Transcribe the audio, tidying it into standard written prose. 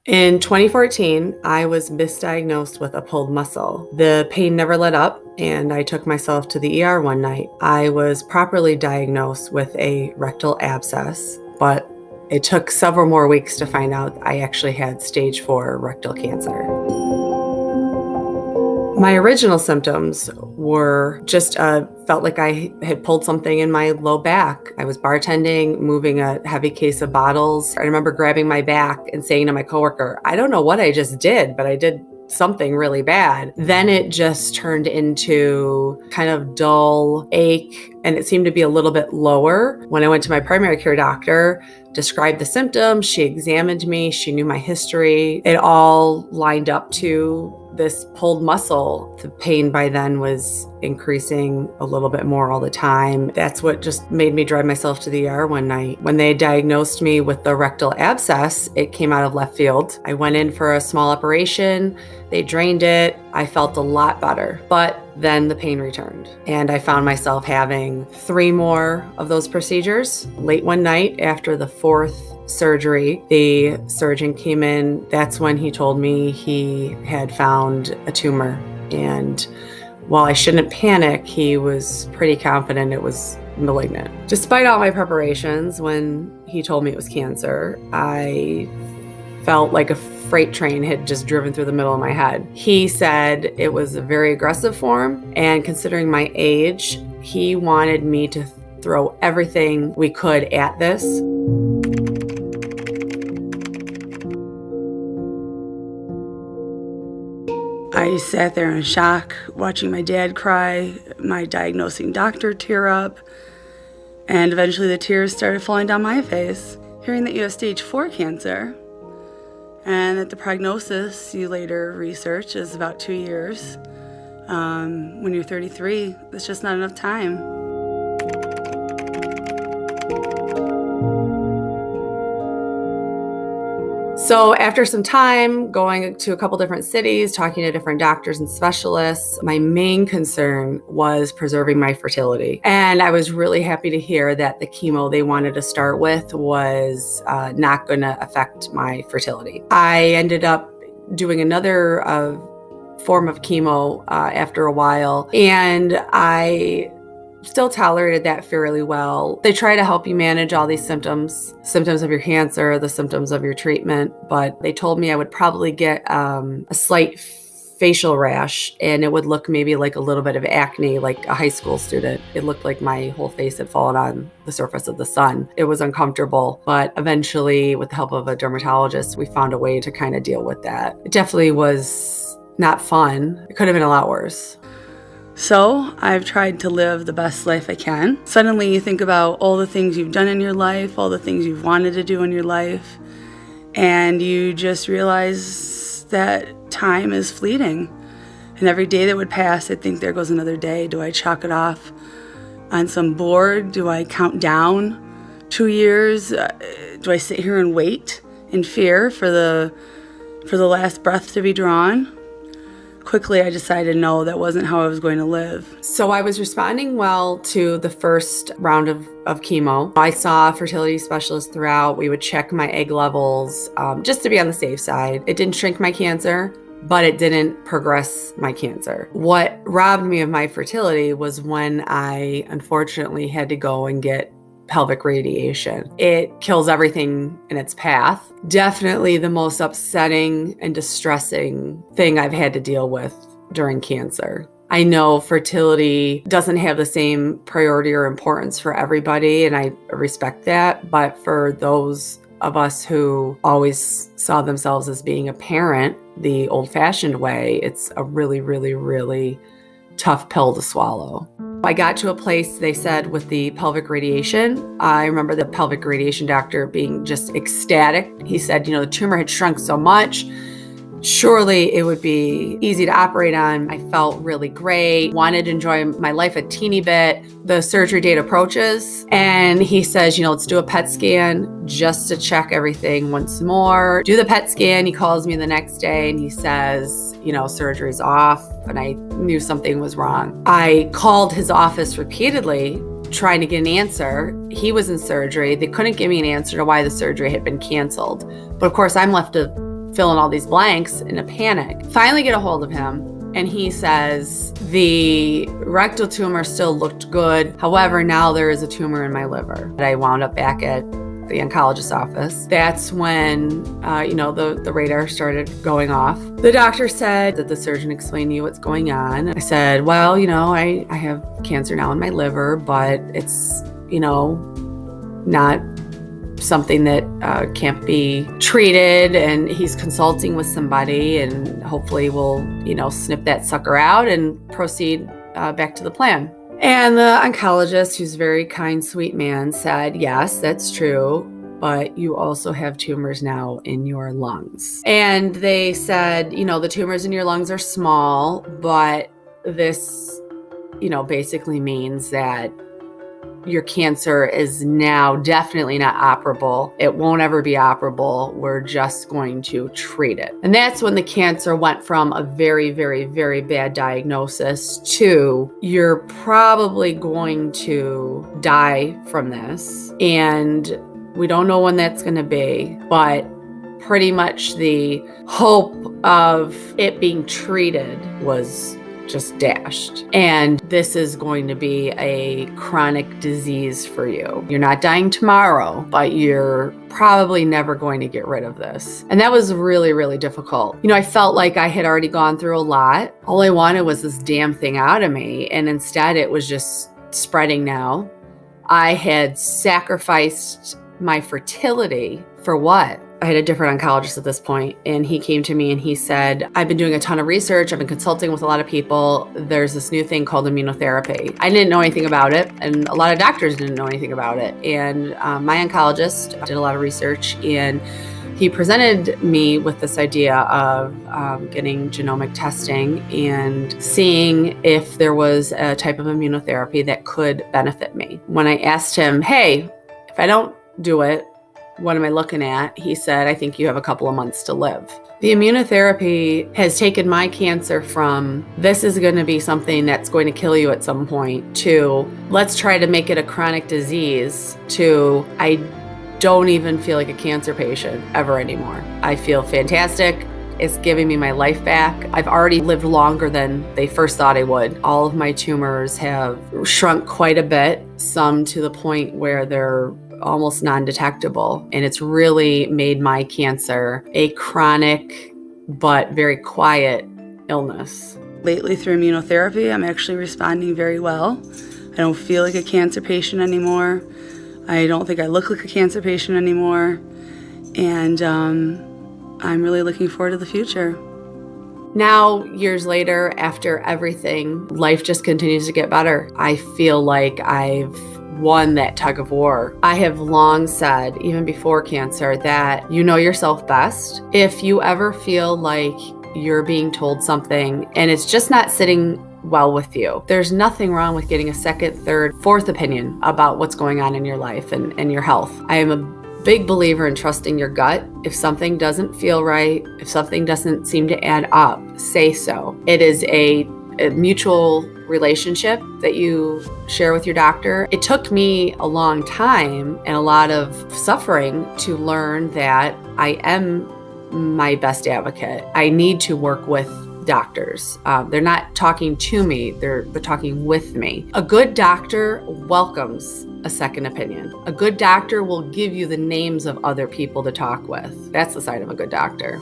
In 2014, I was misdiagnosed with a pulled muscle. The pain never let up, and I took myself to the ER one night. I was properly diagnosed with a rectal abscess, but it took several more weeks to find out I actually had stage 4 rectal cancer. My original symptoms were just felt like I had pulled something in my low back. I was bartending, moving a heavy case of bottles. I remember grabbing my back and saying to my coworker, I don't know what I just did, but I did something really bad. Then it just turned into kind of dull ache, and it seemed to be a little bit lower. When I went to my primary care doctor, described the symptoms, she examined me, she knew my history. It all lined up to this pulled muscle. The pain by then was increasing a little bit more all the time. That's what just made me drive myself to the ER one night. When they diagnosed me with the rectal abscess, it came out of left field. I went in for a small operation. They drained it. I felt a lot better, but then the pain returned, and I found myself having 3 more of those procedures. Late one night after the 4th surgery, the surgeon came in. That's when he told me he had found a tumor. And while I shouldn't panic, he was pretty confident it was malignant. Despite all my preparations, when he told me it was cancer, I felt like a freight train had just driven through the middle of my head. He said it was a very aggressive form, and considering my age, he wanted me to throw everything we could at this. I sat there in shock, watching my dad cry, my diagnosing doctor tear up, and eventually the tears started falling down my face. Hearing that you have stage 4 cancer, and that the prognosis you later research is about 2 years. When you're 33, it's just not enough time. So after some time going to a couple different cities, talking to different doctors and specialists, my main concern was preserving my fertility. And I was really happy to hear that the chemo they wanted to start with was not going to affect my fertility. I ended up doing another form of chemo after a while, and I still tolerated that fairly well. They try to help you manage all these symptoms of your cancer, the symptoms of your treatment, but they told me I would probably get a slight facial rash, and it would look maybe like a little bit of acne, like a high school student. It looked like my whole face had fallen on the surface of the sun. It was uncomfortable, but eventually, with the help of a dermatologist, we found a way to kind of deal with that. It definitely was not fun. It could have been a lot worse. So I've tried to live the best life I can. Suddenly you think about all the things you've done in your life, all the things you've wanted to do in your life, and you just realize that time is fleeting. And every day that would pass, I'd think, there goes another day. Do I chalk it off on some board? Do I count down 2 years? Do I sit here and wait in fear for the last breath to be drawn? Quickly, I decided no, that wasn't how I was going to live. So I was responding well to the first round of chemo. I saw fertility specialists throughout. We would check my egg levels just to be on the safe side. It didn't shrink my cancer, but it didn't progress my cancer. What robbed me of my fertility was when I unfortunately had to go and get pelvic radiation. It kills everything in its path. Definitely the most upsetting and distressing thing I've had to deal with during cancer. I know fertility doesn't have the same priority or importance for everybody, and I respect that. But for those of us who always saw themselves as being a parent the old-fashioned way, it's a really, really, really tough pill to swallow. I got to a place, they said, with the pelvic radiation. I remember the pelvic radiation doctor being just ecstatic. He said, the tumor had shrunk so much. Surely it would be easy to operate on. I felt really great, wanted to enjoy my life a teeny bit. The surgery date approaches, and he says, let's do a PET scan just to check everything once more. Do the PET scan. He calls me the next day and he says, surgery's off, and I knew something was wrong. I called his office repeatedly trying to get an answer. He was in surgery. They couldn't give me an answer to why the surgery had been canceled. But of course, I'm left to fill in all these blanks in a panic. Finally get a hold of him. And he says, the rectal tumor still looked good. However, now there is a tumor in my liver. I wound up back at the oncologist's office. That's when, the radar started going off. The doctor said, did the surgeon explain to you what's going on? I said, well, I have cancer now in my liver, but it's, not something that can't be treated, and he's consulting with somebody, and hopefully we'll, snip that sucker out and proceed back to the plan. And the oncologist, who's a very kind, sweet man, said, yes, that's true, but you also have tumors now in your lungs. And they said, the tumors in your lungs are small, but this, basically means that your cancer is now definitely not operable. It won't ever be operable. We're just going to treat it. And that's when the cancer went from a very, very, very bad diagnosis to you're probably going to die from this. And we don't know when that's going to be, but pretty much the hope of it being treated was just dashed. And this is going to be a chronic disease for you. You're not dying tomorrow, but you're probably never going to get rid of this. And that was really, really difficult. I felt like I had already gone through a lot. All I wanted was this damn thing out of me. And instead it was just spreading now. I had sacrificed my fertility for what? I had a different oncologist at this point, and he came to me and he said, I've been doing a ton of research. I've been consulting with a lot of people. There's this new thing called immunotherapy. I didn't know anything about it, and a lot of doctors didn't know anything about it. And my oncologist did a lot of research, and he presented me with this idea of getting genomic testing and seeing if there was a type of immunotherapy that could benefit me. When I asked him, hey, if I don't do it, what am I looking at? He said, I think you have a couple of months to live. The immunotherapy has taken my cancer from this is going to be something that's going to kill you at some point to let's try to make it a chronic disease to I don't even feel like a cancer patient ever anymore. I feel fantastic. It's giving me my life back. I've already lived longer than they first thought I would. All of my tumors have shrunk quite a bit, some to the point where they're almost non-detectable. And it's really made my cancer a chronic but very quiet illness. Lately through immunotherapy, I'm actually responding very well. I don't feel like a cancer patient anymore. I don't think I look like a cancer patient anymore. And I'm really looking forward to the future. Now, years later, after everything, life just continues to get better. I feel like I've won that tug of war. I have long said, even before cancer, that you know yourself best. If you ever feel like you're being told something and it's just not sitting well with you, there's nothing wrong with getting a second, third, fourth opinion about what's going on in your life and your health. I am a big believer in trusting your gut. If something doesn't feel right, if something doesn't seem to add up, say so. It is a mutual relationship that you share with your doctor. It took me a long time and a lot of suffering to learn that I am my best advocate. I need to work with doctors. They're not talking to me, they're talking with me. A good doctor welcomes a second opinion. A good doctor will give you the names of other people to talk with. That's the sign of a good doctor.